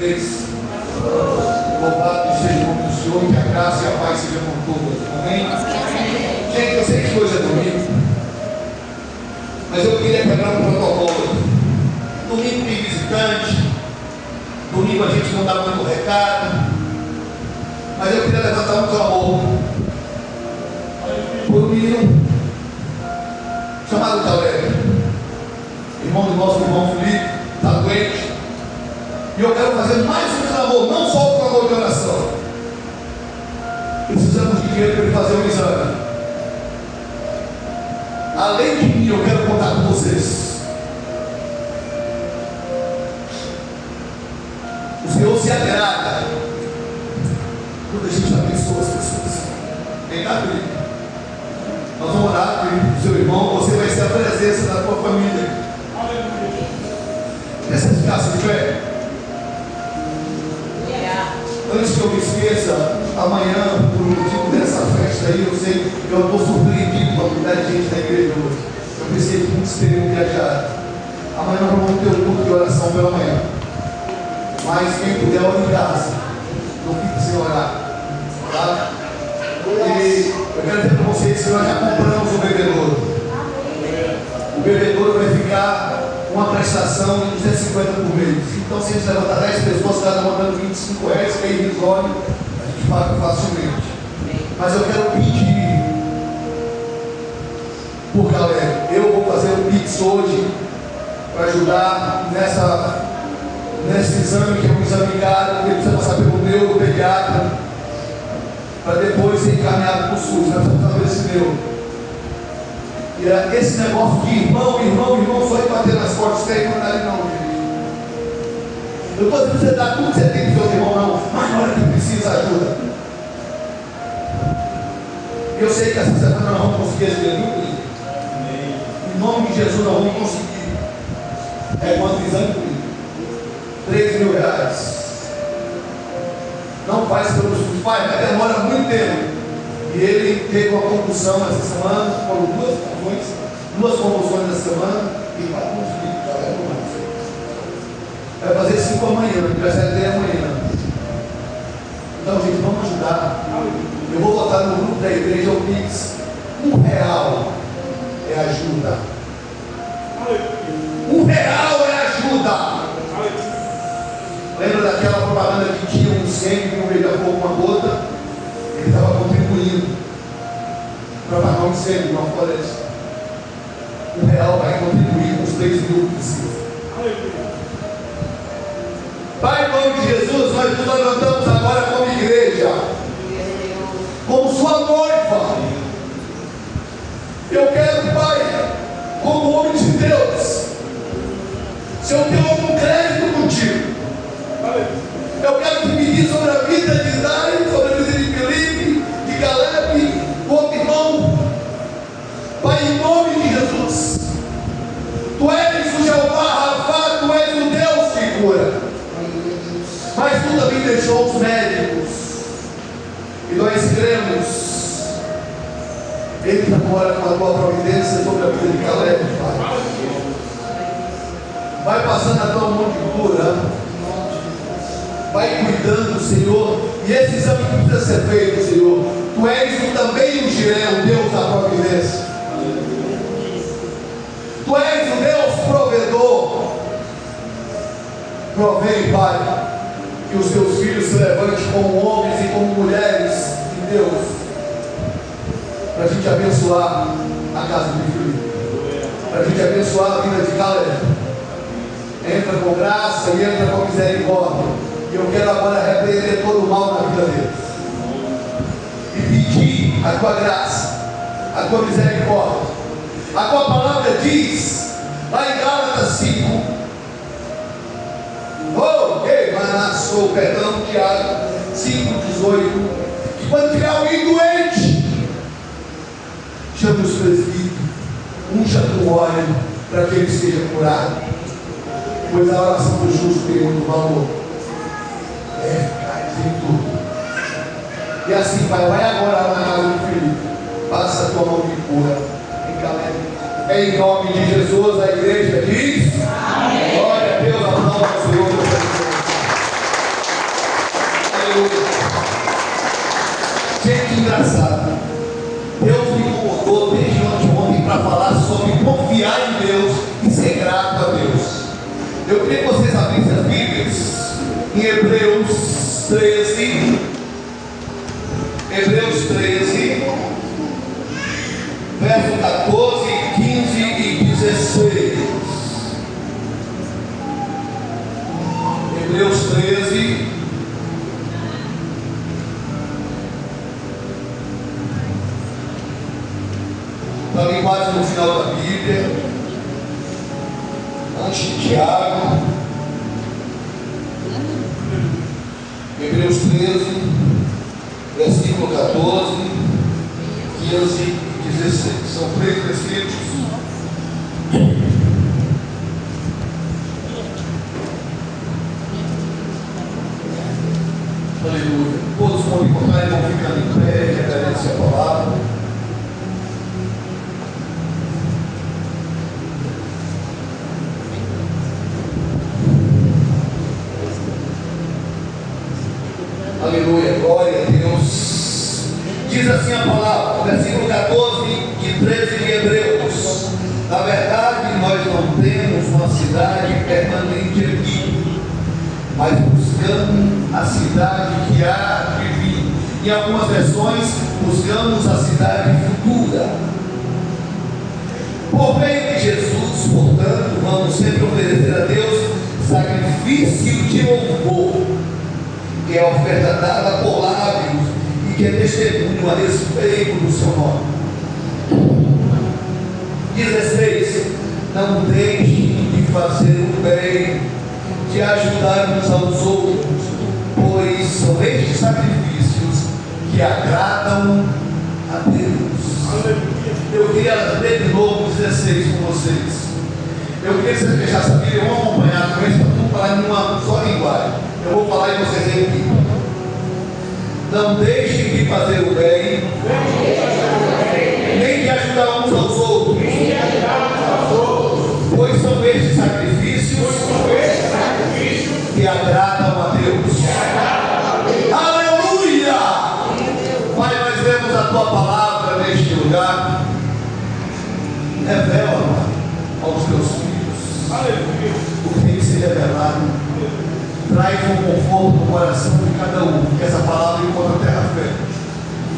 vocês? Louvado seja o nome do Senhor, que a graça e a paz sejam com todos. Amém? Gente, eu sei que hoje é domingo, mas eu queria quebrar um protocolo. Domingo tem visitante, domingo a gente não dá muito recado, mas eu queria levantar um clamor por um menino chamado Caleb, irmão do nosso irmão Felipe, está doente. E eu quero fazer mais um clamor, não só um clamor de oração. Precisamos de dinheiro para ele fazer um exame. Além de mim, eu quero contar com vocês. O Senhor se agrada quando a gente abençoa as pessoas. Vem cá, Felipe. Nós vamos orar, Felipe, para o seu irmão. Você vai ser a presença da tua família. Essa ficasse de pé. Antes que eu me esqueça, amanhã, por motivo dessa festa aí, eu sei que eu estou surpreendido com a quantidade de gente da igreja hoje. Eu pensei que muitos teriam viajado. Amanhã nós vamos ter um culto de oração pela manhã. Mas quem puder, ore em casa. Não fique sem orar. Tá? E eu quero dizer para vocês que nós já compramos o bebedouro. O bebedouro vai ficar uma prestação de 250 por mês. Então, se a gente levantar 10 pessoas, cada uma dando R$25, que é irrisório, a gente paga facilmente. Mas eu quero pedir por Caleb. Eu vou fazer um Pix hoje para ajudar nesse exame, que é um exame caro, que ele precisa passar pelo neuropediatra, para depois ser encaminhado para o SUS. Nós vamos fazer esse neuro. E esse negócio de irmão, só ir bater nas portas, tem que mandar ele não, gente. Eu estou dizendo que você dá tudo que você tem para o seu irmão, não, mas na hora que precisa ajuda. Eu sei que essa semana nós vamos conseguir esse dinheiro. Em nome de Jesus nós vamos conseguir. É quanto exame comigo? R$3.000. Não faz pelo SUS, pai, mas demora muito tempo. E ele teve uma convulsão essa semana, foram duas convulsões essa semana, e vai conseguir, vai fazer 5 amanhã, vai sair até amanhã. Então, gente, vamos ajudar. Eu vou botar no grupo da igreja o Pix. R$1 é ajuda. R$1 é ajuda. Lembra daquela propaganda que tinha um incêndio que não veio com uma gota? Ele estava contribuindo para pagar um incêndio numa floresta. R$1 vai contribuir com os 3.000 que precisa. Pai, em nome de Jesus, nós nos levantamos agora como igreja, como sua noiva. Eu quero, Pai, como homem de Deus, se eu tenho algum crédito contigo, eu quero que me diz sobre a vida de Dai, sobre a vida de Felipe, de Caleb, o outro irmão. Pai, em nome de Jesus, Tu és o Jeová Rafa, Tu és o Deus que cura. Mas Tu também deixou os médicos, e nós cremos. Entra agora com a Tua providência sobre a vida de Caleb, Pai. Vai passando a Tua mão de cura. Vai cuidando, Senhor. E esse exame que precisa ser feito, Senhor, Tu és também o Jiré, o Deus da providência. Tu és o Deus provedor. Provei, Pai, que os Teus filhos se levantem como homens e como mulheres de Deus, para a gente abençoar a casa de Filipe, para a gente abençoar a vida de Caleb. Entra com graça e entra com misericórdia. E eu quero agora repreender todo o mal na vida deles e pedir a Tua graça, a Tua misericórdia. A Tua palavra diz lá em Gálatas 5, perdão, Tiago 5,18, que quando tiver alguém doente, chame os presbíteros, unja com óleo para que ele seja curado, pois a oração do justo tem muito valor. Tem tudo. E assim, Pai, vai agora lá na casa do Felipe, passa a Tua mão de cura em Caleb. Em nome de Jesus, a igreja diz: amém. Glória a Deus, aplauda ao Senhor. Gente, engraçado. Deus me incomodou desde ontem para falar sobre confiar em Deus e ser grato a Deus. Eu queria que vocês abrissem as Bíblias em Hebreus 13. Hebreus 13, verso 14, 15 e 16. Hebreus 13. Está ali quase no final da Bíblia, antes de Tiago. Hebreus 13, versículo 14, 15 e 16. São 3 versículos. Aleluia. Todos vão encontrar e vão ficando em pé, reverência a palavra. Aleluia, glória a Deus. Diz assim a palavra, versículo 14 e 13 de Hebreus: na verdade, nós não temos uma cidade permanente aqui, mas buscamos a cidade que há de vir. Em algumas versões, buscamos a cidade futura. Por meio de Jesus, portanto, vamos sempre oferecer a Deus sacrifício de louvor, que é a oferta dada por lábios e que é testemunho a respeito do seu nome. 16. Não deixem de fazer o bem, de ajudar uns aos outros, pois são estes sacrifícios que agradam a Deus. Eu queria ler de novo 16 com vocês. Eu queria que vocês fechassem a Bíblia, vamos acompanhar com isso, para não falar em uma só linguagem. Eu vou falar e vocês repetem. Não deixem de fazer o bem, nem de ajudar uns aos outros, pois são estes sacrifícios que agradam a Deus. Aleluia! Pai, nós vemos a tua palavra neste lugar. Revela aos teus filhos o que tem que ser revelado. Traz um conforto no coração de cada um, que essa palavra encontra terra fértil,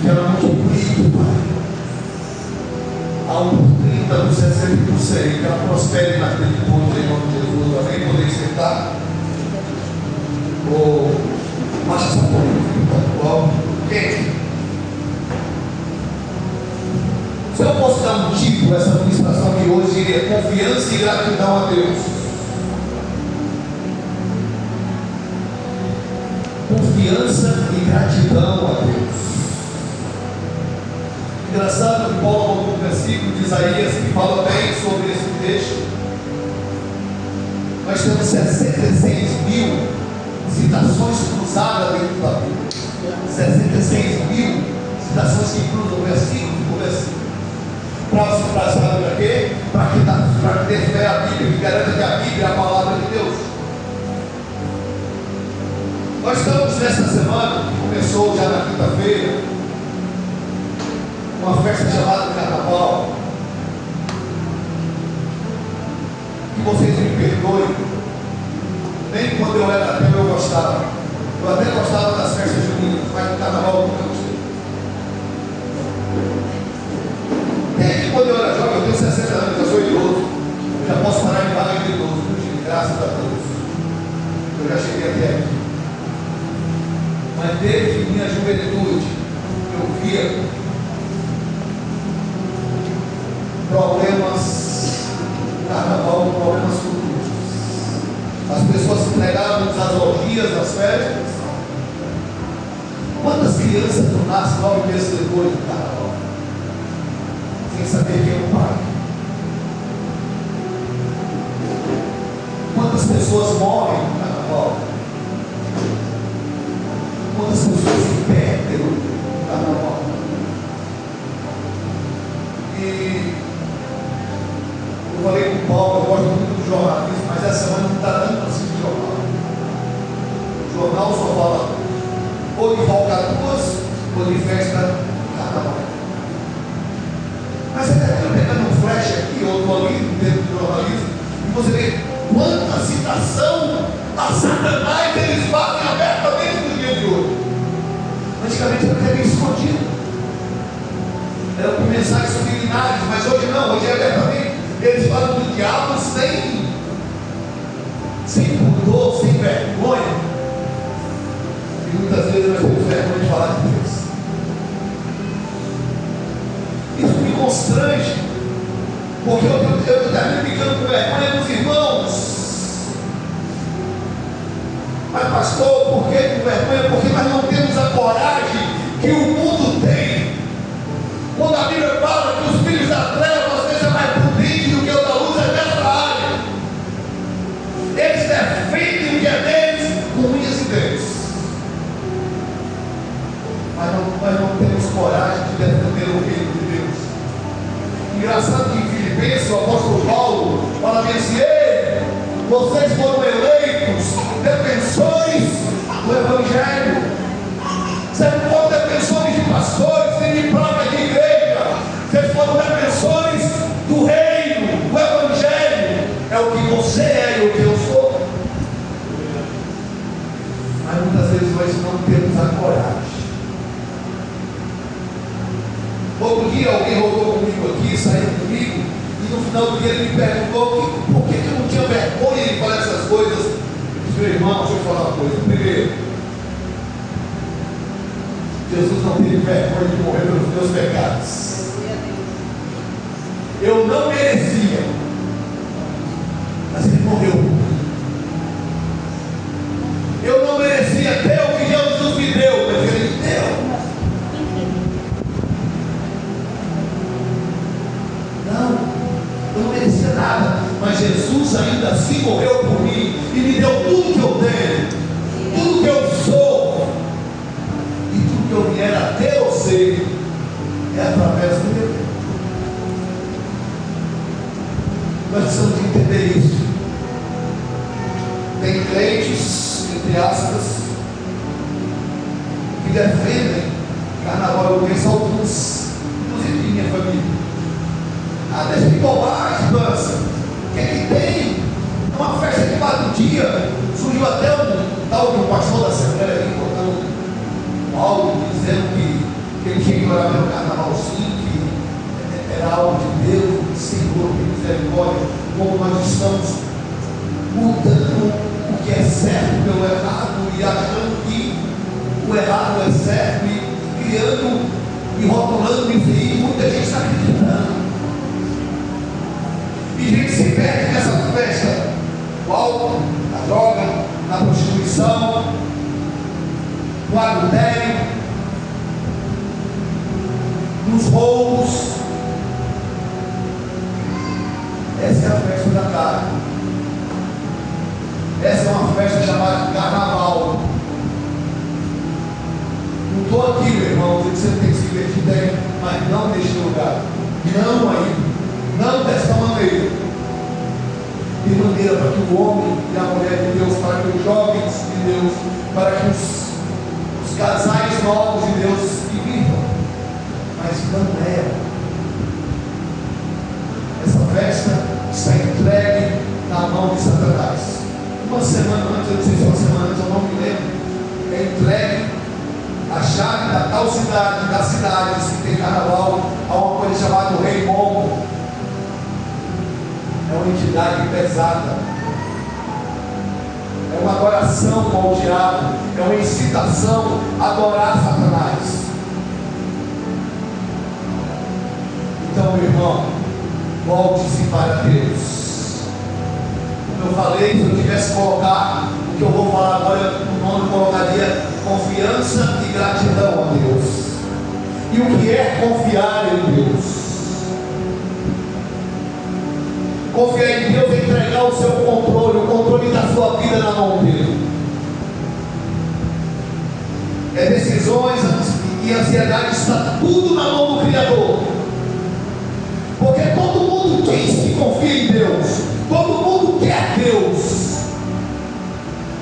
que ela multiplique, Pai, a 30, no 60 e no 100, que ela prospere naquele ponto, em nome de Jesus. Amém? Podem sentar. Baixa essa porta, quente. Se eu posso dar um título a essa administração de hoje, seria confiança e gratidão a Deus. Confiança e gratidão a Deus. Engraçado que Paulo, no versículo de Isaías, que fala bem sobre esse texto, nós temos 66 mil citações cruzadas dentro da Bíblia. 66 mil citações que cruzam versículo por versículo. Para saber para quê? Para ter fé a Bíblia, que garanta que a Bíblia é a palavra de Deus. Nós estamos nessa semana, que começou já na quinta-feira, uma festa chamada Carnaval. Que vocês me perdoem, nem quando eu era ateu eu gostava. Eu até gostava das festas juninas, mas no Carnaval eu nunca gostei. Desde quando eu era jovem, eu tenho 60 anos, eu sou idoso, eu já posso parar de vaga de idoso, graças a Deus. Eu já cheguei até aqui. Mas desde minha juventude eu via problemas no carnaval, problemas futuros. As pessoas se entregavam às orgias, às festas. Quantas crianças não nascem 9 meses depois do carnaval, sem saber quem é o pai? Quantas pessoas morrem no carnaval? Quantas pessoas se perdem no carnaval? E eu falei com o Paulo, eu gosto muito do jornalismo, mas essa semana não está dando para assistir jornal. O jornal só fala ou de falcatruas, ou de festa carnaval. Mas você está pegando um flash aqui, outro ali, dentro do jornalismo, e você vê quanta citação a Satanás eles fazem abertamente no dia de hoje. Antigamente era até bem escondido, era com mensagens subliminares, mas hoje não, hoje é abertamente. Eles falam do diabo sem pudor, sem vergonha. E muitas vezes nós temos vergonha de falar de Deus. Isso me constrange, porque eu termino ficando com vergonha dos irmãos. Mas pastor, por que com vergonha? Porque nós não temos a coragem que o mundo tem. Quando a Bíblia fala que os filhos da treva sejam mais prudentes do que o da luz, é nessa área. Eles defendem o que é deles com unhas e dentes. Mas nós não temos coragem de defender o reino de Deus. Engraçado que em Filipenses o apóstolo Paulo fala bem assim: ei, vocês foram eleitos defensores do Evangelho. Vocês não foram defensores de pastores, nem de placa de igreja. Vocês foram defensores do reino, do Evangelho. É o que você é e o que eu sou. Mas muitas vezes nós não temos a coragem. Outro dia alguém rodou comigo aqui, saiu comigo, e no final do dia ele me perguntou por que eu não tinha vergonha de falar essas coisas. Eu disse: meu irmão, deixa eu falar uma coisa. Primeiro, Jesus não teve vergonha de morrer pelos meus pecados. Eu não merecia, mas ele morreu. Eu não merecia ter o que Jesus me deu, mas ele me deu. Eu não merecia nada, mas Jesus ainda assim morreu por mim e me deu tudo que eu tenho, tudo que eu sou, e tudo que eu vier a ter ou ser é através dele. Nós precisamos entender isso. Tem crentes, entre aspas, que defendem carnaval. Eu conheço alguns, inclusive de minha família. Ah, deixa de bobagem, dança. O que é que tem? É uma festa de 4 dias. Surgiu até um tal de um pastor da Assembleia aí, botando um áudio dizendo que ele tinha que orar pelo carnavalzinho, que era algo de Deus, de Senhor, de misericórdia. Como nós estamos mudando o que é certo pelo errado e achando que o errado é certo e criando e rotulando isso aí, muita gente está acreditando. E gente se perde nessa festa, no álcool, na droga, na prostituição, no adultério, nos roubos. Essa é a festa da carne. Essa é uma festa chamada carnaval. Não estou aqui, meu irmão, dizendo que você tem que se divertir bem, mas não neste lugar. Não aí. Não desta maneira. De maneira para que o homem e a mulher de Deus, para que os jovens de Deus, para que os casais novos de Deus se vivam. Mas não é. Essa festa está entregue na mão de Satanás. Uma semana antes, eu não sei se uma semana antes, eu não me lembro, é entregue a chave da tal cidade, das cidades que tem carnaval, a uma coisa chamada Rei Momo. É uma entidade pesada, é uma adoração ao diabo, é uma incitação a adorar Satanás. Então, meu irmão, volte-se para Deus. Como eu falei, se eu tivesse colocar o que eu vou falar agora, o nome eu colocaria confiança e gratidão a Deus. E o que é confiar em Deus? Confiar em Deus é entregar o seu controle, o controle da sua vida na mão dele. É decisões e ansiedade, está tudo na mão do Criador. Porque todo mundo diz que confia em Deus, todo mundo quer Deus,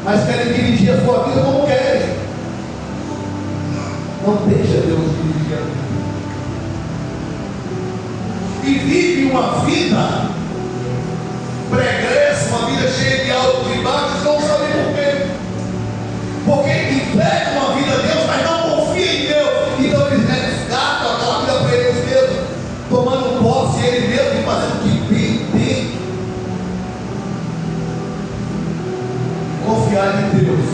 mas querem dirigir a sua vida como querem. dia. E vive uma vida pregressa, uma vida cheia de altos e baixos, não sabe por quê. Porque entrega uma vida a Deus, mas não confia em Deus. Então eles resgatam aquela vida para eles mesmos, tomando posse ele mesmo e fazendo o que bem tem. Confiar em Deus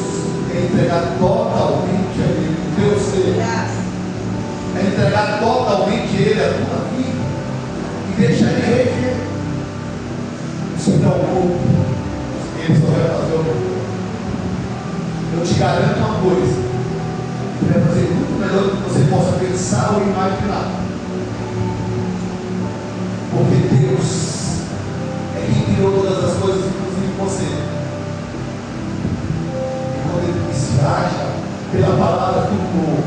é entregar totalmente a Ele. Deus seja. É entregar totalmente a Ele a tua vida e deixar Ele reger. Se preocupe, Ele só vai fazer o que. Eu te garanto uma coisa: Ele vai fazer muito melhor do que você possa pensar ou imaginar. Porque Deus é quem criou todas as coisas, inclusive você. E quando Ele se acha pela palavra do novo,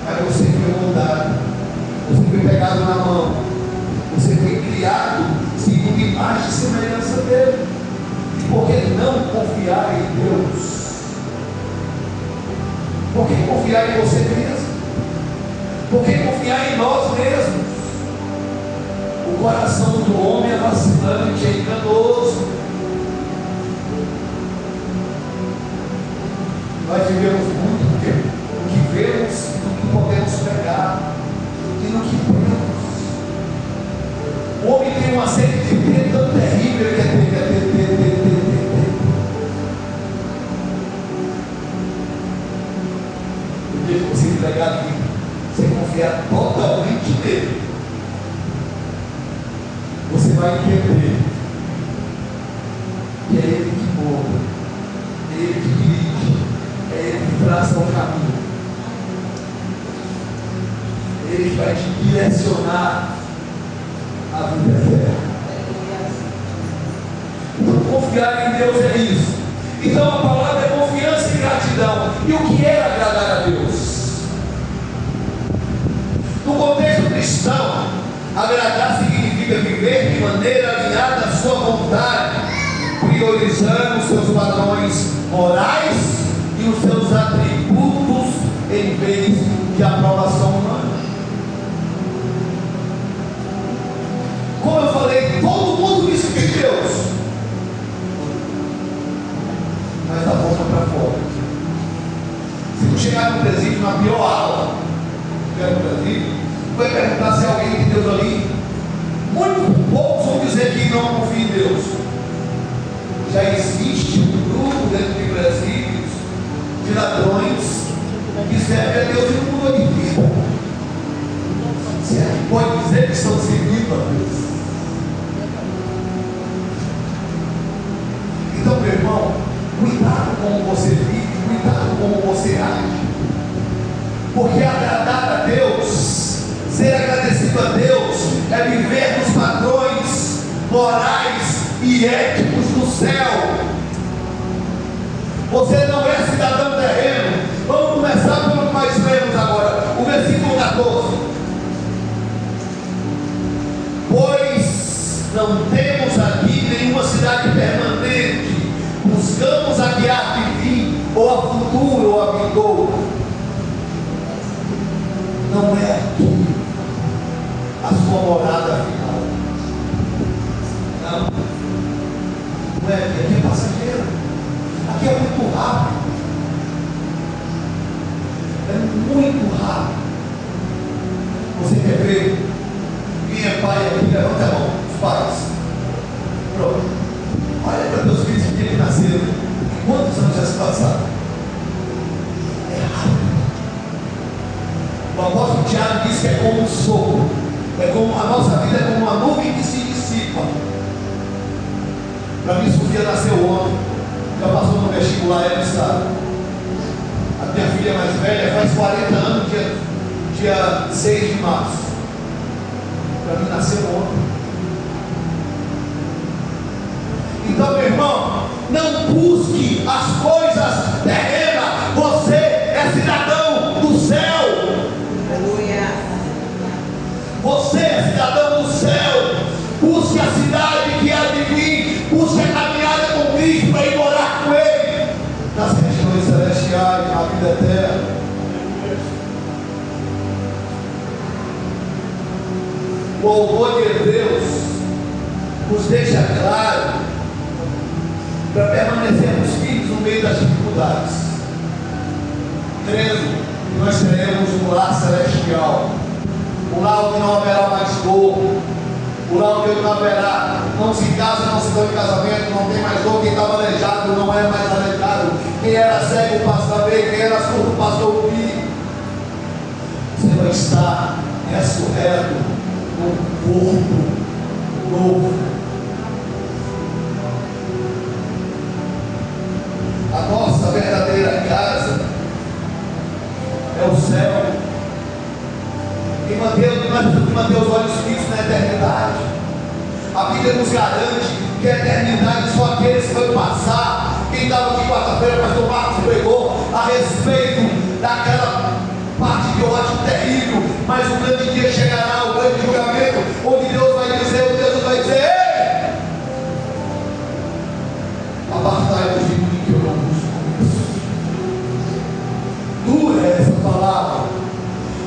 aí você foi moldado, você foi pegado na mão, você foi criado segundo imagem e semelhança dele. E por que não confiar em Deus? Por que confiar em você mesmo? Por que confiar em nós mesmos? O coração do homem é vacilante, é enganoso. Nós vivemos muito o que vemos, do que podemos pegar e no que temos. O homem tem uma sede de ter tão terrível, ele quer ter. O dia que você entregar a vida, você confiar totalmente nele, você vai entender que é ele que molda, é ele que dirige, é ele que traça o caminho, é ele que vai te direcionar a vida eterna. Então, confiar em Deus é isso. Então a palavra é confiança e gratidão. E o que é agradar a Deus? No contexto cristão, agradar significa viver de maneira alinhada à sua vontade, priorizando os seus padrões morais e os seus atributos em vez de aprovação humana. Como eu falei, todo mundo disse que Deus, mas da boca para fora. Se tu chegar no presídio, na pior aula, chegar no presídio, vai perguntar se alguém tem Deus ali. Muito poucos vão dizer que não confia em Deus. Já existe um grupo dentro de presídios de ladrões que servem a Deus e não mudou de vida. Você pode dizer que estão servindo a Deus. Então, meu irmão, cuidado como você vive, cuidado como você age. Porque agradar a Deus, ser agradecido a Deus, é viver nos padrões morais e éticos do céu. Você não é cidadão terreno. Vamos começar pelo que nós lemos agora, o versículo 14. Pois não temos aqui nenhuma cidade permanente, buscamos a que há de vir, ou a futura, ou a vindoura. Não é aqui a sua morada final. Não. Não é aqui, aqui é passageiro. Aqui é muito rápido. É muito rápido. Você quer ver? Quem é pai aqui, levanta a mão, os pais. Pronto. Olha para meus filhos que eles nasceram. E quantos anos já se passaram? É rápido. O apóstolo Tiago diz que é como um sopro. É como a nossa vida, é como uma nuvem que se dissipa. Para mim, Sofia nasceu ontem. Já passou no vestibular, ela sabe. A minha filha mais velha faz 40 anos, dia 6 de março. Para mim nasceu ontem. Então, meu irmão, não busque as coisas terrenas. Você é cidadão do céu. Aleluia. Você é cidadão do céu. Busque a cidade que há de vir. Busque a caminhada com Cristo para ir morar com Ele nas regiões celestiais, na vida eterna. o autor de Hebreus nos deixa claro para permanecermos firmes no meio das dificuldades, crendo que nós teremos um lar celestial, um lar onde não haverá mais dor, um lar onde não haverá, não se casa, não se dão em casamento, não tem mais dor, quem estava aleijado não é mais aleijado, quem era cego passa a ver, quem era surdo passa a ouvir. Você vai estar ressurreto num corpo novo. A nossa verdadeira casa é o céu. E nós precisamos manter os olhos fixos na eternidade. A Bíblia nos garante que a eternidade só aqueles que vão passar. Quem estava aqui quarta-feira, o pastor Marcos pregou a respeito daquela parte de ódio terrível, mas o grande dia chegará, o grande julgamento, onde Deus vai dizer, ei, apartai-vos de mim que eu não vos conheço. Dura é essa palavra,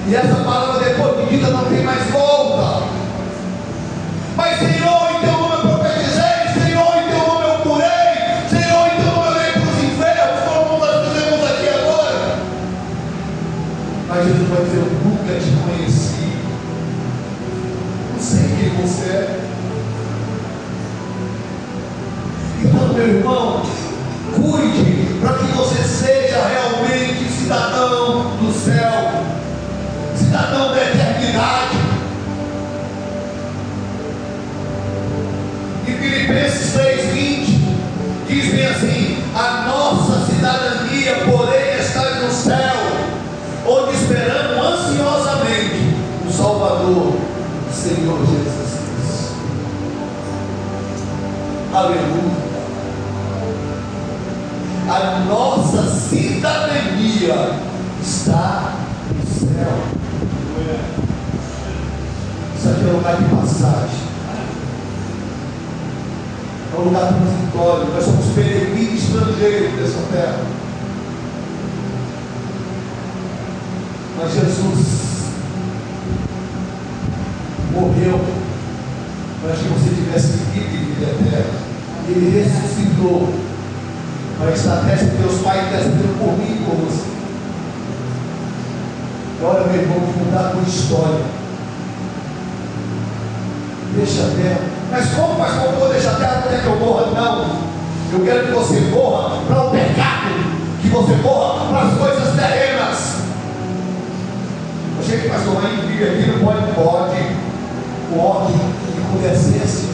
e essa palavra depois de dita não tem mais volta. Mas Senhor, em teu nome eu profetizei, Senhor, em teu nome eu curei, Senhor, em teu nome eu levei para os infernos, como nós fizemos aqui agora. Mas Jesus vai dizer, eu nunca te conheci, não sei quem você é. Então, meu irmão, cuide para que você seja realmente cidadão do céu, cidadão da eternidade. Em Filipenses 3:20 diz bem assim: a nossa cidadania, porém, está no céu, onde esperamos ansiosamente o Salvador, o Senhor Jesus Cristo. Aleluia. A nossa cidadania está no céu. Isso aqui é um lugar de passagem, é um lugar transitório. Nós somos peregrinos estrangeiros dessa terra. Mas Jesus morreu para que você tivesse vida e vida eterna. Ele ressuscitou para estar à destra de Deus Pai, intercedendo por mim e por você. E olha, meu irmão, de mudar a tua história. Deixa a terra. Mas como, pastor, eu vou deixar a terra até que eu morra? Não. Eu quero que você morra para o pecado, que você morra para as coisas terrenas. Eu achei que o pastor Henrique vive aqui, não pode, o ódio e com decência.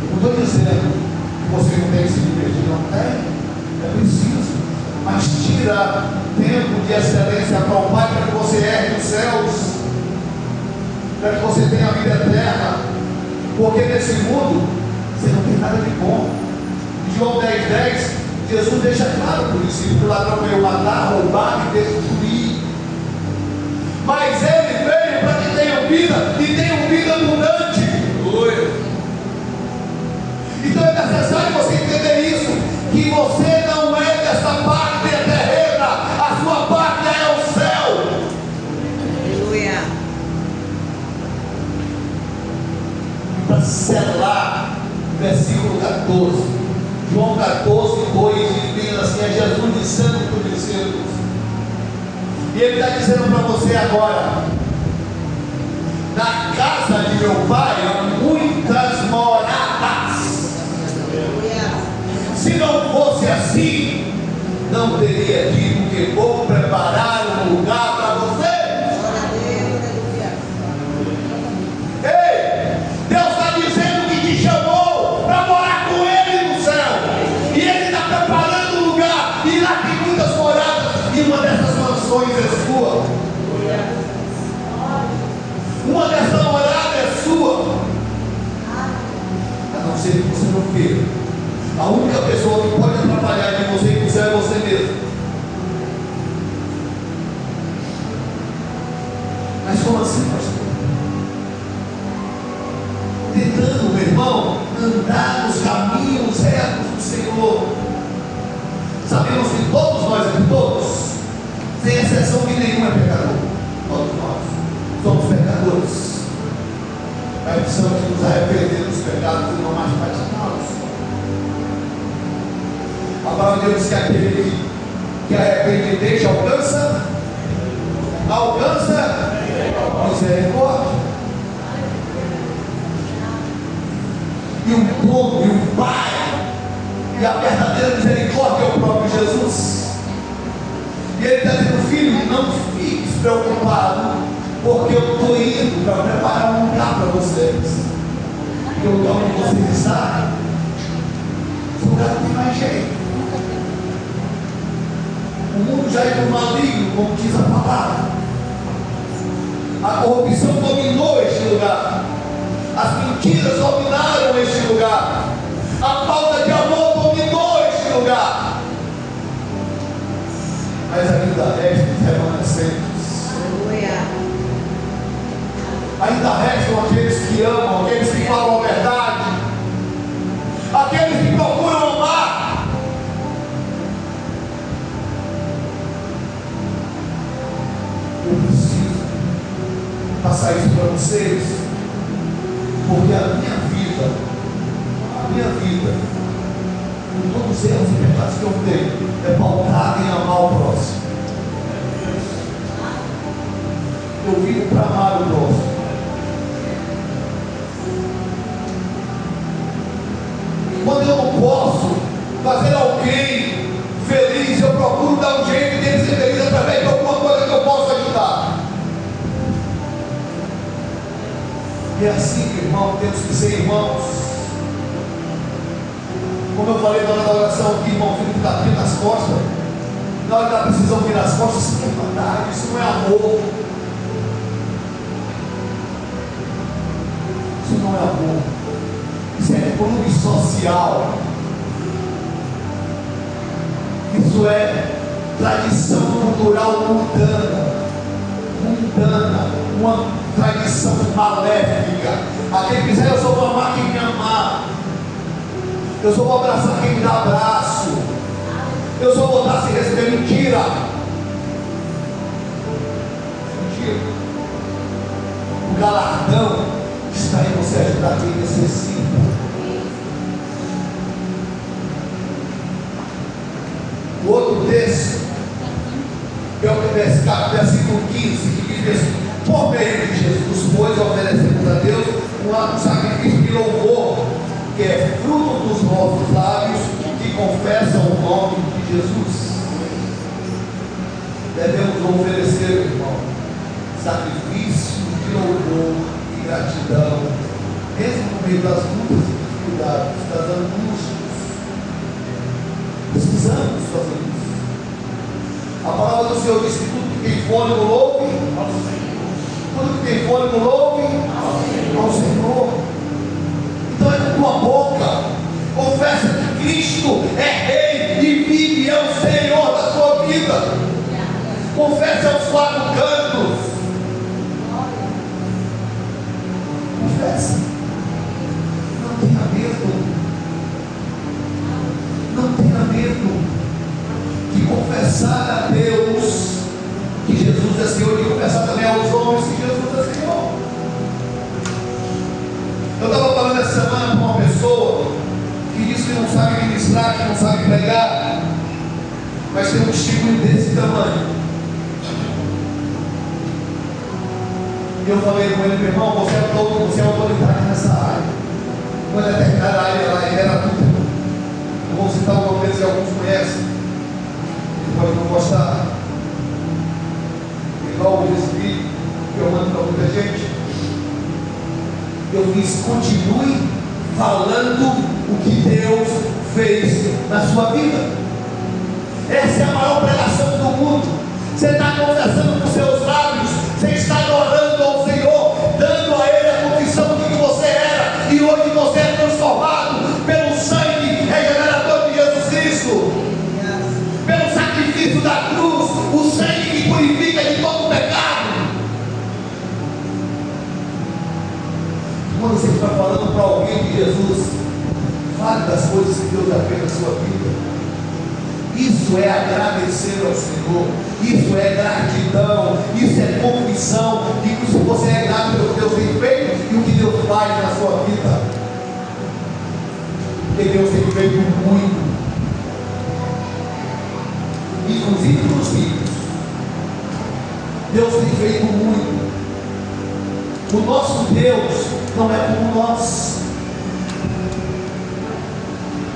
Eu não estou dizendo que você não tem que se divertir, não tem. É preciso, mas tira tempo de excelência para o Pai, para que você ergue os céus, para que você tenha a vida eterna, porque nesse mundo você não tem nada de bom. Em João 10:10, Jesus deixa claro para o discípulo que o ladrão veio matar, roubar e destruir, mas ele veio para que tenham vida e tenham vida abundante. Então é necessário você entender isso, que você não é dessa parte terrena, a sua parte é o céu. Aleluia. E para selar, versículo 14, João 14:2 diz bem assim: é Jesus dizendo para os discípulos, e ele está dizendo para você agora: na casa de meu pai há muitas moradas. Se não fosse assim, não teria dito que vou preparar um lugar para você. Ei, Deus está dizendo que te chamou para morar com Ele no céu, e Ele está preparando um lugar, e lá tem muitas moradas, e uma dessas mansões é sua. Uma dessas moradas é sua, a não ser que você não queira. A única pessoa que pode atrapalhar de você ir para o céu é você mesmo. Mas como assim, pastor? Tentando, meu irmão, andar nos caminhos retos do Senhor. Sabemos que todos nós, todos, sem exceção de nenhum, é pecador. arrepender dos pecados e não mais praticá-los. A palavra de Deus diz que aquele que arrepende e deixa alcança misericórdia. E o dono, e o Pai, e a verdadeira misericórdia é o próprio Jesus. E ele está dizendo: filho, não fique preocupado, porque eu estou indo para preparar um lugar para vocês. Porque o lugar onde vocês estão, esse lugar não tem mais jeito. O mundo já é do maligno, como diz a palavra. A corrupção dominou este lugar. As mentiras dominaram este lugar. A falta de amor dominou este lugar. Mas ainda restam os remanescentes. Aleluia. Ainda restam aqueles que amam, aqueles que falam a verdade, aqueles que procuram amar. Eu preciso passar isso para vocês, porque a minha vida, com todos os erros e pecados que eu tenho, é pautada em amar o próximo. Eu vivo para amar o próximo. Quando eu não posso fazer alguém feliz, eu procuro dar um jeito dele ser feliz através de alguma coisa que eu possa ajudar. E assim, meu irmão, temos que ser irmãos. Como eu falei na hora da oração aqui, irmão, filho que está aqui nas costas, na hora da precisão virar as costas, isso não é verdade, isso não é amor. Isso não é amor. Isso é clube social. Isso é tradição cultural mundana, uma tradição maléfica. Aquele que quiser, eu só vou amar quem me amar. Eu só vou abraçar quem me dá abraço. Eu só vou dar sem receber. Mentira. Mentira. O galardão está em você ajudar quem necessita. O outro texto é o versículo 15, que diz assim: por meio de Jesus, pois oferecemos a Deus um sacrifício de louvor, que é fruto dos nossos lábios, que confessam o nome de Jesus. Devemos oferecer, irmão, sacrifício de louvor e gratidão, mesmo no meio das lutas e dificuldades, das angústias. Precisamos fazer isso. A palavra do Senhor diz que tudo que tem fôlego louve ao Senhor. Tudo que tem fôlego louve ao Senhor. Então é com tua boca, confessa que Cristo é Rei e vive, é o Senhor da sua vida. Confessa aos quatro cantos. Confessa. Não tenha medo. Não tenha medo de confessar a Deus que Jesus é Senhor, de confessar também aos homens que Jesus é Senhor. Eu estava falando essa semana com uma pessoa que disse que não sabe ministrar, que não sabe pregar, mas tem um testemunho desse tamanho. E eu falei com ele: meu irmão, você é autoridade nessa área. Quando é terminar a área lá, ele era tudo. Eu vou citar o nome deles que alguns conhecem. Ele pode não gostar. Igual ouvir esse vídeo que eu mando para muita gente. Eu fiz: continue falando o que Deus fez na sua vida. Essa é a maior pregação do mundo. Você está confessando com seus lábios, você está adorando ao Senhor, dando a Ele a confissão de que você era, e hoje você é transformado pelo sangue regenerador de Jesus Cristo, pelo sacrifício da cruz, o sangue que purifica de todo pecado. Quando você está falando para alguém de Jesus, fale das coisas que Deus já fez na sua vida. Isso é agradecer ao Senhor, isso é gratidão, isso é confissão de que você é grato pelo que Deus tem feito e o que Deus faz na sua vida. Porque Deus tem feito muito, inclusive nos filhos. Deus tem feito muito. O nosso Deus não é como nós.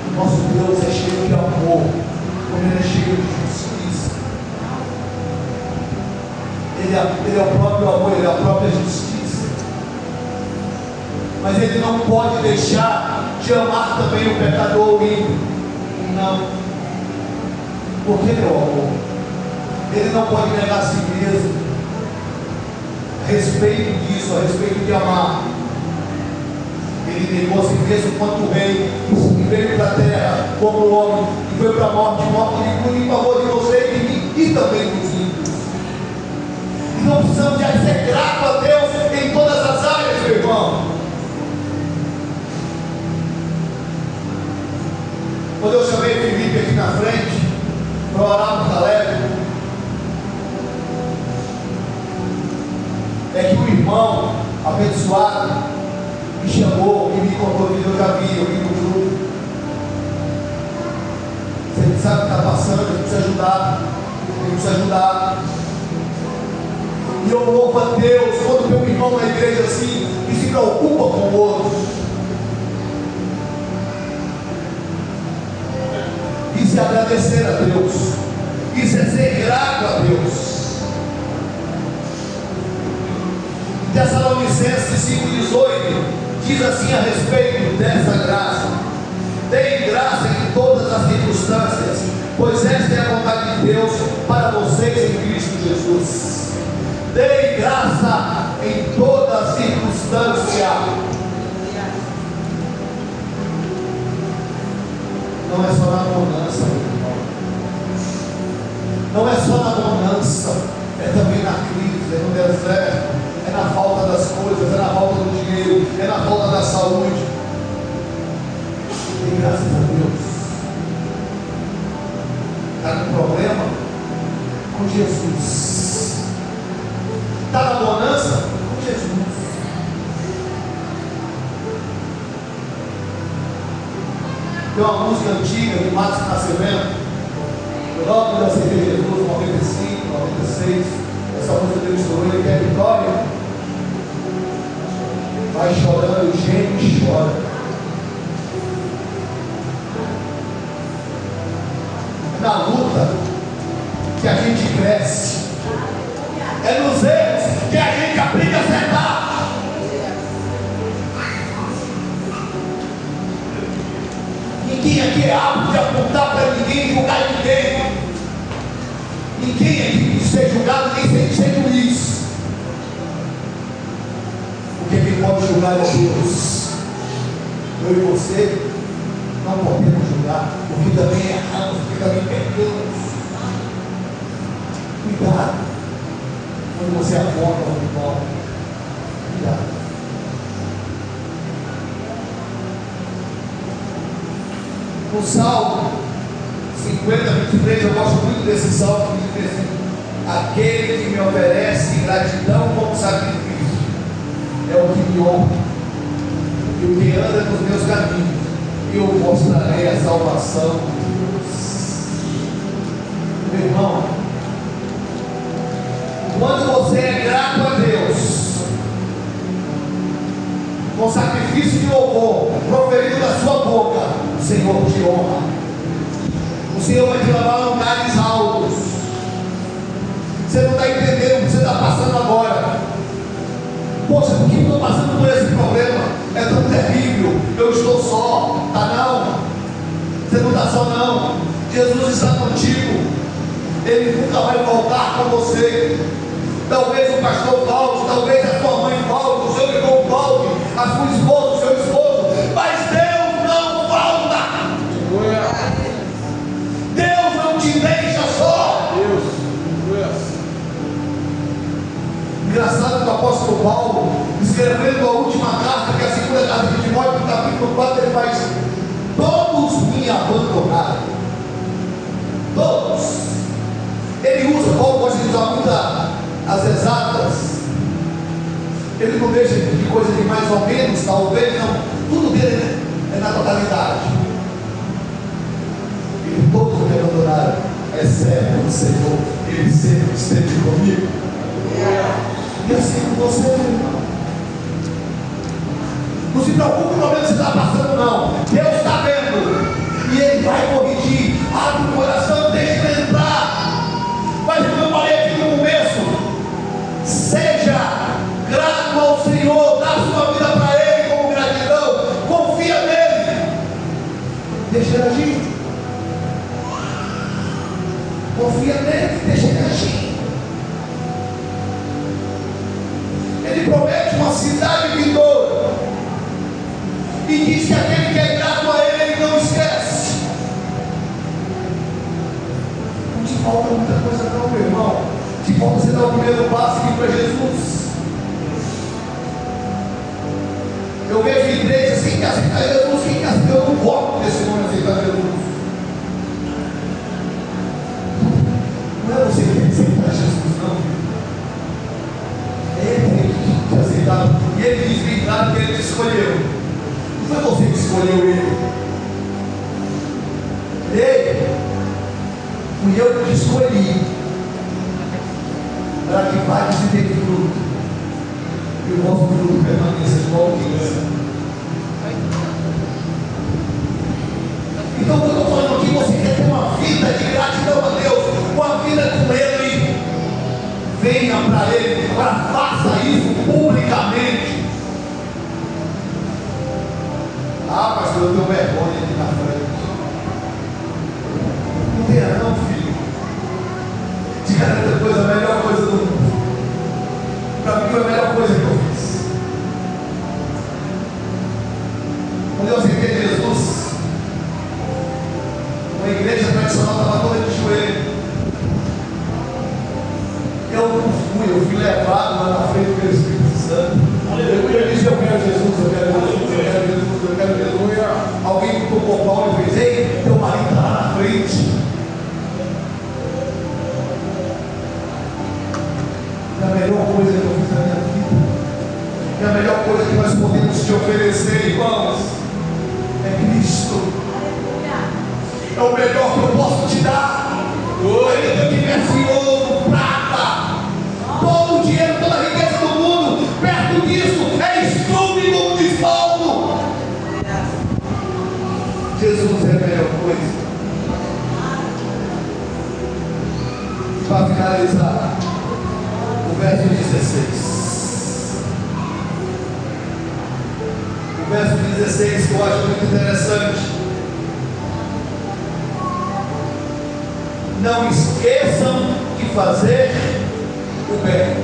O nosso Deus é cheio de amor, como Ele é cheio de justiça. Ele é o próprio amor, Ele é a própria justiça. Mas Ele não pode deixar de amar também o pecador ímpio. Não. Porque Ele é o amor. Ele não pode negar a si mesmo. A respeito disso, a respeito de amar, Ele negou a si mesmo quanto rei, e veio para a terra como homem, e foi para a morte de cruz, em favor de você e de mim, e também dos ímpios. E não precisamos de ser grato a Deus em todas as áreas, meu irmão. Quando eu chamei Felipe aqui na frente para orar por Caleb, é que o irmão abençoado me chamou e me contou que eu já vi, eu vi no grupo. Você sabe o que está passando, ele precisa ajudar, ele precisa ajudar. E eu louvo a Deus quando tem um irmão na igreja assim, que se preocupa com o outro. Isso é agradecer a Deus, isso é ser grato a Deus. Tessalonicenses 5,18 diz assim a respeito dessa graça: deem graça em todas as circunstâncias, pois esta é a vontade de Deus para vocês em Cristo Jesus. Deem graça em toda circunstância. Não é só na bonança, meu irmão. Não é só na bonança, é também na crise, é no deserto, é na falta das coisas, é na falta do dinheiro, é na falta da saúde. E graças a Deus, está no problema com Jesus, está na bonança com Jesus. Tem uma música antiga de Marcos Nascimento, logo quando eu aceitei Jesus, 95, 96. Essa música dele estourou, ele quer vitória. Vai chorando, geme e chora. É na luta que a gente cresce. É nos erros que a gente aprende a acertar. Ninguém aqui é apto de apontar para ninguém e julgar ninguém. Ninguém aqui quer ser julgado, nem ser juiz. Porque quem pode julgar é Deus. Eu e você não podemos julgar, porque também erramos, porque também pecamos. Cuidado quando você aponta o irmão. Cuidado. No Salmo 50, 23, eu gosto muito desse salmo que diz assim: aquele que me oferece gratidão como sacrifício é o que me honra, e o que anda nos meus caminhos, eu mostrarei a salvação de Deus. Meu irmão, quando você é grato a Deus, com sacrifício de louvor proferido da sua boca, o Senhor te honra. O Senhor vai te levar a lugares altos. Você não está entendendo o que você está passando agora. Poxa, por que eu estou passando por esse problema? É tão terrível. Eu estou só. Tá não? Você não está só não. Jesus está contigo. Ele nunca vai voltar com você. Talvez o pastor falte, talvez a sua mãe falte, o seu irmão falte, a sua esposa, o seu esposo, mas Deus não falta. Deus não te deixa só. Engraçado que o apóstolo Paulo, escrevendo a última carta, que é a segunda carta de Timóteo, no capítulo 4, ele faz: todos me abandonaram. Todos. Ele usa, Paulo gosta de usar muito as exatas. Ele não deixa de coisa de mais ou menos, talvez, não. Tudo dele é na totalidade. E todos me abandonaram, exceto o Senhor. Ele sempre esteve comigo. E assim com você, meu irmão. Não se preocupe com o momento que você está passando, não. Deus está vendo. E Ele vai corrigir. Abre o coração, deixa Ele entrar. Mas como eu falei aqui no começo, seja grato ao Senhor, dá sua vida para Ele como gratidão, confia nele, deixa Ele agir, confia nele, deixa Ele agir. Ele promete uma cidade vindoura e diz que aquele que é grato a Ele, Ele não esquece. Não te falta muita coisa não, meu irmão. Te falta você dar o primeiro passo aqui para Jesus. Eu vejo igrejas, quem quer aceitar Jesus, quem quer aceitar, eu não gosto desse nome aceitar Jesus. Não é você que tem que aceitar Jesus, não. É Ele que tem que aceitar. E Ele diz bem claro que Ele te escolheu. Não foi você que escolheu Ele. Ei, fui eu que te escolhi para que vai se ter fruto e o vosso fruto permaneça igual que. Então, quando eu estou falando aqui, você quer ter uma vida de gratidão a Deus, uma vida com Ele, venha para Ele, agora faça isso publicamente. Ah, pastor, eu tenho vergonha aqui na frente. Não tenha não, filho. Te garanto a coisa, a melhor coisa do mundo. Para mim foi a melhor coisa que eu fiz. Quando eu aceitei Jesus, a igreja tradicional estava toda de joelho. Eu não fui, eu fui levado lá na frente pelo Espírito Santo. Eu disse, eu quero Jesus, eu quero Jesus, eu quero Jesus, eu quero Jesus. Alguém tocou o pau e fez, ei, teu marido está lá na frente. É a melhor coisa que eu fiz na minha vida. É a melhor coisa que nós podemos te oferecer, irmãos. É Cristo. É o melhor que eu posso te dar. Ainda que eu tivesse ouro, prata, todo o dinheiro, toda a riqueza do mundo, perto disso é estrume como de fogo. Jesus é a melhor coisa. Para finalizar, o verso 16. O verso 16 que eu acho muito interessante. Não esqueçam de fazer o bem,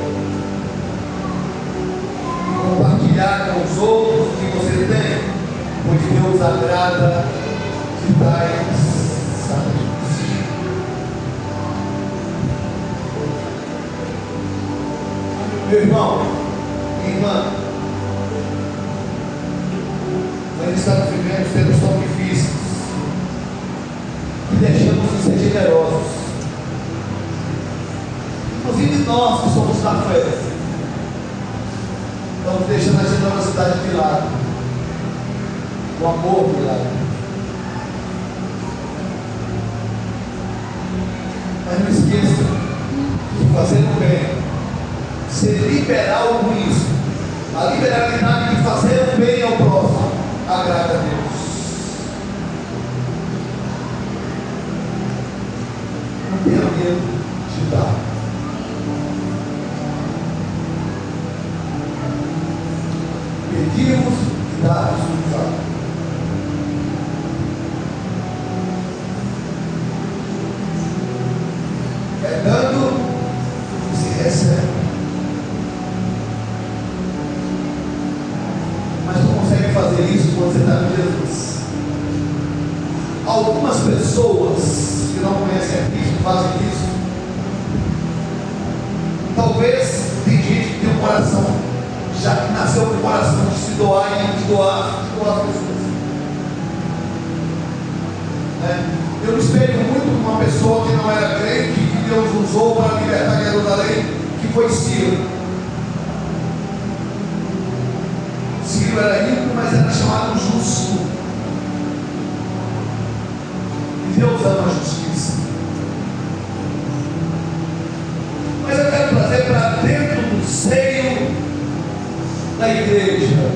compartilhar com os outros o que você tem, pois Deus agrada de tais sacrifícios. Meu irmão, minha irmã, nós estamos vivendo tempos tão difíceis e deixamos de ser generosos. Inclusive nós que somos da fé, estamos deixando a generosidade de lado, o amor de lado. Mas não esqueça de fazer o bem, ser liberal com isso. A liberalidade de fazer o bem ao próximo agrada a Deus. Não tenha medo de dar. Pedimos e dá-nos usar. É dando que se recebe. Mas tu consegue fazer isso quando você está com Jesus. Algumas pessoas que não conhecem a Cristo fazem isso. Talvez tem gente que tem um coração, já que nasceu com o coração de se doar e de doar as pessoas. Eu me espelho muito com uma pessoa que não era crente, que Deus usou para libertar Jerusalém, que foi Ciro. filho era ímpio, mas era chamado justo. E Deus ama a justiça. Mas eu quero trazer para dentro do seio da igreja.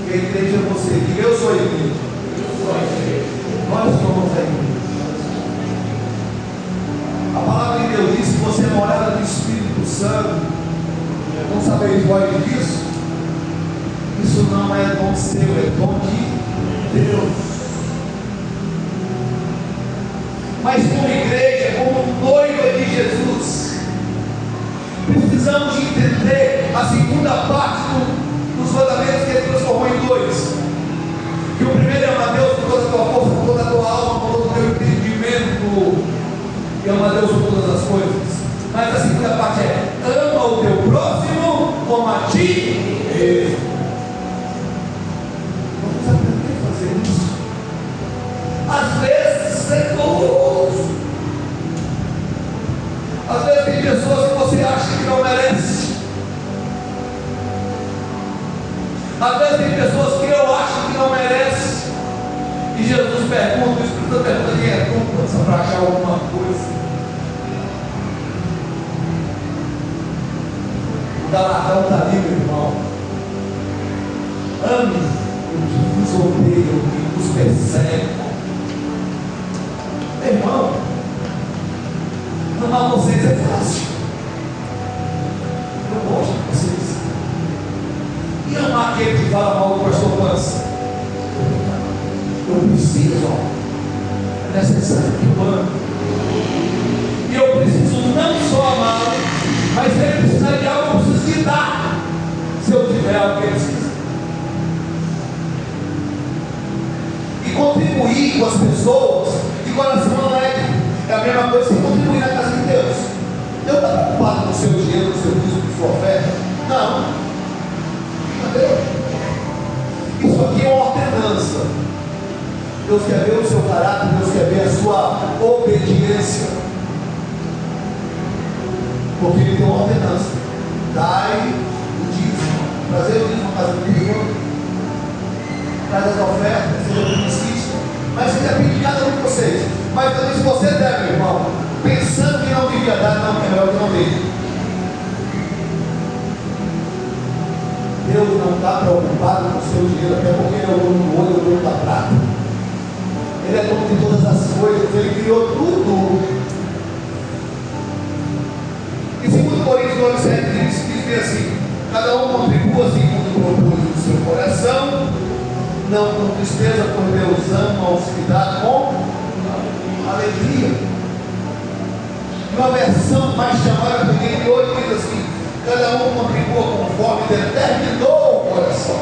E a igreja é você. Diga, eu sou a igreja. Nós somos a igreja. A palavra de Deus diz que você é morada do Espírito Santo. Não sabeis vós disso? Isso não é dom seu, é dom de Deus. Mas como igreja, como noiva de Jesus, precisamos de entender a segunda parte dos mandamentos que ele transformou em dois. Que o primeiro é amar Deus com toda a tua força, com toda a tua alma, com todo o teu entendimento, e amar Deus com todas as coisas. Mas a segunda parte é: ama o teu próximo como a ti mesmo. Vamos aprender a fazer isso. Às vezes é doloroso. Às vezes tem pessoas que você acha que não merece. Às vezes tem pessoas que eu acho que não merece. E Jesus pergunta, o Espírito Santo pergunta: quem é tu para achar alguma coisa? O galardão está ali, meu irmão. Ame os que nos odeiam, que nos perseguem. Meu irmão, amar vocês é fácil. Eu gosto de vocês. E amar aquele que fala mal do pastor Pança? Eu preciso, é necessário que eu ame. E eu preciso não só amar, mas se ele precisar de algo, eu preciso lhe dar. Se eu tiver algo que ele precisa. E contribuir com as pessoas de coração alegre. É a mesma coisa que contribuir na casa de Deus. Deus está preocupado com o seu dinheiro, com o seu dízimo, com a sua oferta? Não. Entendeu? Isso aqui é uma ordenança. Deus quer ver o seu caráter, Deus quer ver a sua obediência. Porque Ele tem uma ordenança: dai o dízimo, trazer o dízimo na casa do Deus, traz as ofertas, seja publicista. Mas Ele depende de cada um de vocês. Mas também, se você der, meu irmão, pensando que não devia dar, não, é melhor que não dê. Deus não está preocupado com o seu dinheiro, até porque Ele é o dono do ouro, o dono da prata. Ele é dono de todas as coisas, Ele criou tudo. Em 2 Coríntios 9,7 diz assim: cada um contribua segundo o propósito do seu coração, não com tristeza, por Deus ama os que dá com alegria. Uma versão mais chamada do que hoje diz assim: cada um contribua conforme determinou o coração,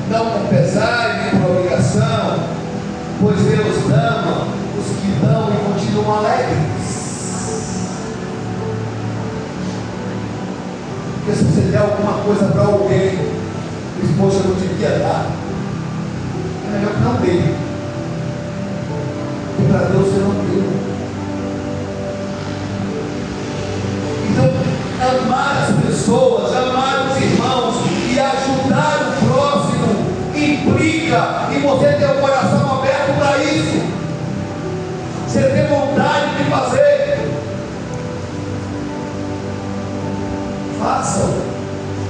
não com pesar nem por obrigação, pois Deus ama os que dão e continuam alegres. Porque se você der alguma coisa para alguém, diz: poxa, eu não devia dar, é melhor que não dê. Porque para Deus você não deu. Então, amar as pessoas, amar os irmãos e ajudar o próximo implica em você ter o coração aberto para isso. Você ter vontade de fazer. Façam.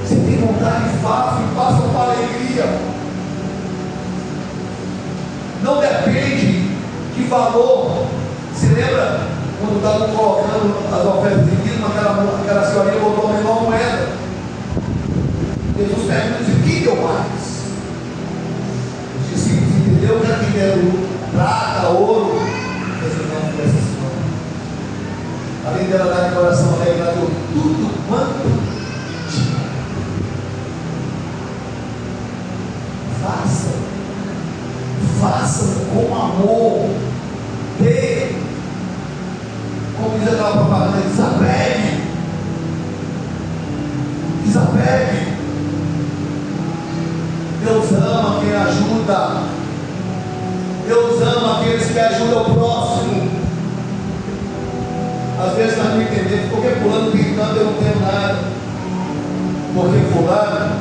Se tem vontade, façam, e façam com alegria. Não depende de valor. Se lembra quando estavam colocando as ofertas de dízimo, aquela senhorinha botou a menor moeda? Jesus pergunta: o que deu mais? Os discípulos entenderam que deram prata, ouro. Jesus não foi essa senhora. Além dela dar de coração alegre, ela deu tudo quanto tinha. Façam com amor. Dê. Como diz aquela propaganda: desapegue. Desapegue. Deus ama quem ajuda. Deus ama aqueles que ajudam o próximo. Às vezes nós não entendemos porque fulano tem tanto, eu não tenho nada. Porque fulano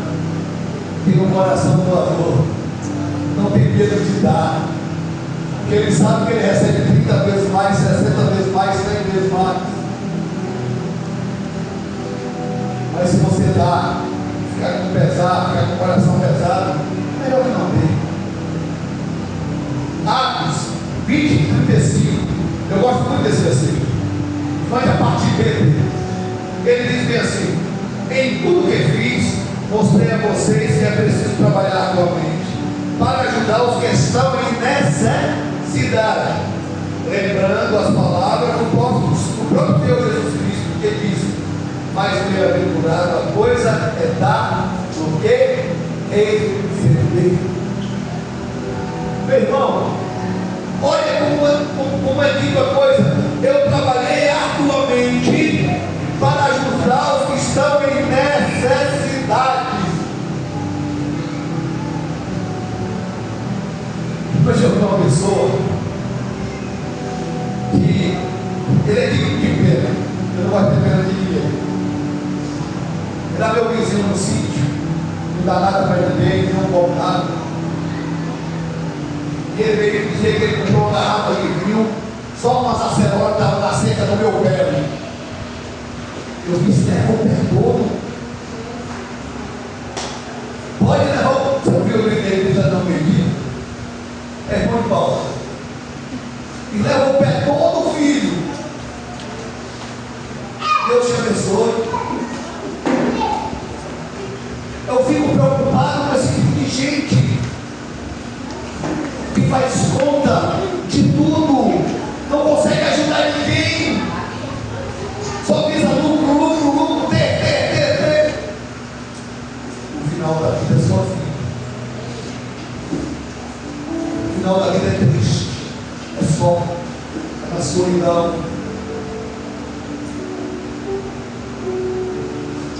tem um coração doador, não tem medo de dar, porque ele sabe que ele recebe 30 vezes mais, 60 vezes mais, 100 vezes mais. Mas se você dá, ficar com pesado, ficar com o coração pesado, melhor que não tem. Atos 20, 35. Eu gosto muito desse versículo. Mas a partir dele, ele diz bem assim: em tudo que fiz, mostrei a vocês que é preciso trabalhar atualmente para ajudar os que estão em necessidade, lembrando as palavras do próprio Deus Jesus Cristo, que disse: mais bem-aventurada a coisa é dar do que receber. Meu irmão, olha como é dito a coisa. Eu trabalhei arduamente para ajudar os que estão em necessidade. Depois eu vi uma pessoa que ele é digno de pena. Eu não gosto de ter pena de ninguém. Ele era meu vizinho no sítio, não dá nada para ninguém, não compra nada. E ele veio dizer que ele comprou uma garrafa de vinho, só umas acerolas estavam na seca do meu pé. Eu disse: leva o pé todo. Pode levar o. Você viu o grito dele já não pedi? É bom de Paulo. E leva o pé todo, filho. Deus te abençoe. Eu fico preocupado com esse tipo de gente que faz conta de tudo, não consegue ajudar ninguém, só visa lucro, ter. O final da vida é sozinho. O final da vida é triste, é só, é na solidão.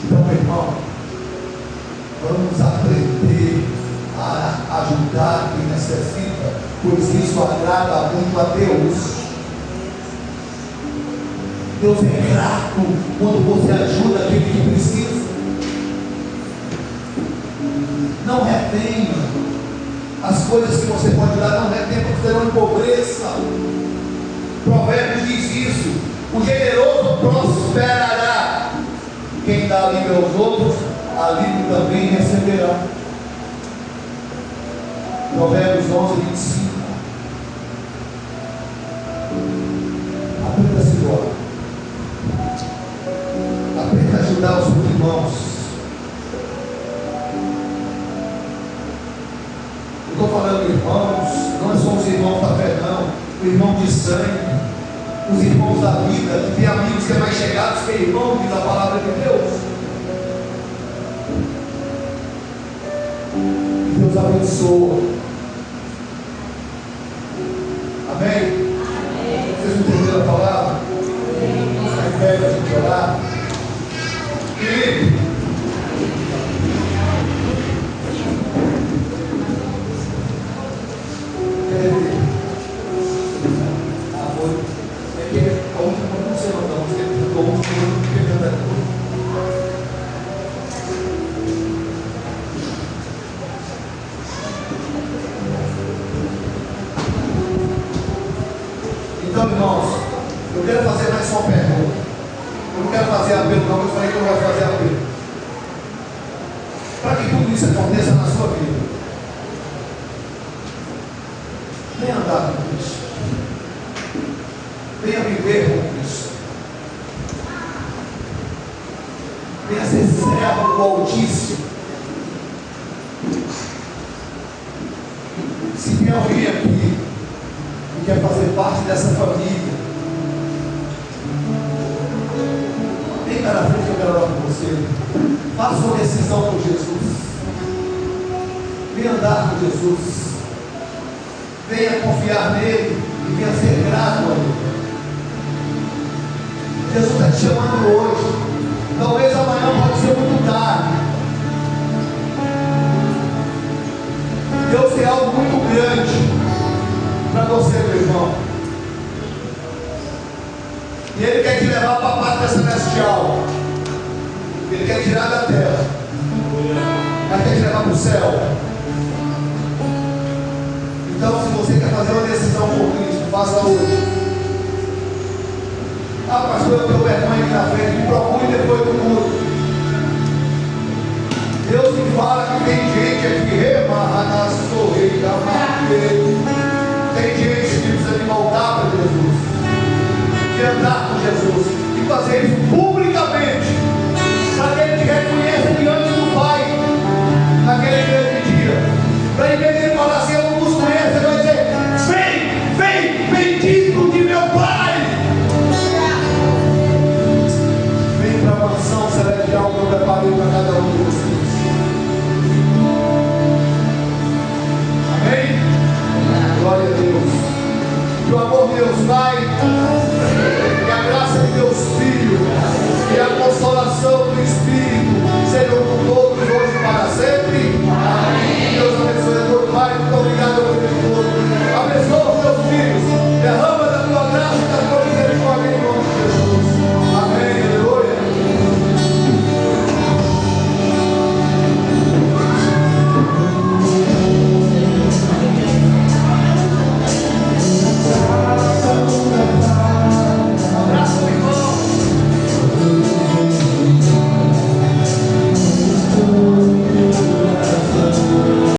Então, meu irmão, vamos aprender a ajudar quem necessita, pois isso agrada muito a Deus. Deus é grato quando você ajuda aquele que precisa. Não retenha as coisas que você pode dar, não retenha, porque você não empobreça. Provérbios diz isso: o generoso prosperará. Quem dá alívio aos outros, alívio também receberá. Provérbios 11, 25. Aprenda a se doar. Aprenda a ajudar os seus irmãos. Eu estou falando irmãos, não são os irmãos da fé, não. O irmão de sangue, os irmãos da vida, que tem amigos que é mais chegados que irmão, diz a palavra de Deus. Deus abençoa. Amém? Vocês entenderam a palavra? Vamos ficar em pé para a gente orar. Querido, é que a última não sei não, porque a última não pegando a coisa. Então, irmãos, eu quero fazer mais só uma pergunta. Eu não quero fazer apelo, não, eu falei que eu não vou fazer apelo. Para que tudo isso aconteça na sua vida, venha andar com Cristo, venha viver com Cristo, venha ser servo do Altíssimo. Se tem alguém aqui que quer fazer parte dessa família, vem cá na frente que eu quero orar com você. Faça uma decisão com Jesus. Venha andar com Jesus. Venha confiar nele e venha ser grato a ele. Jesus está te chamando hoje. Talvez amanhã pode ser muito tarde. Deus tem algo muito grande para você, meu irmão. E Ele quer te levar para a pátria celestial. Ele quer tirar da terra. mas quer te levar para o céu. Então, se você quer fazer uma decisão por Cristo, faça hoje. Ah, pastor, eu tenho vergonha aqui na frente, me procure depois do culto. Deus me fala que tem gente aqui, tem gente que precisa de voltar para Jesus, de andar com Jesus, e fazer isso publicamente, para que Ele te reconheça diante do Pai, naquele grande dia. Para em vez de Ele falar assim, eu não vos conheço, Ele vai dizer: vem, bendito de meu Pai. Vem para a mansão celestial que eu preparei para cada um de vocês. Amém? Glória a Deus. Que o amor de Deus Pai, que a graça de Deus Filho, e a consolação do Espírito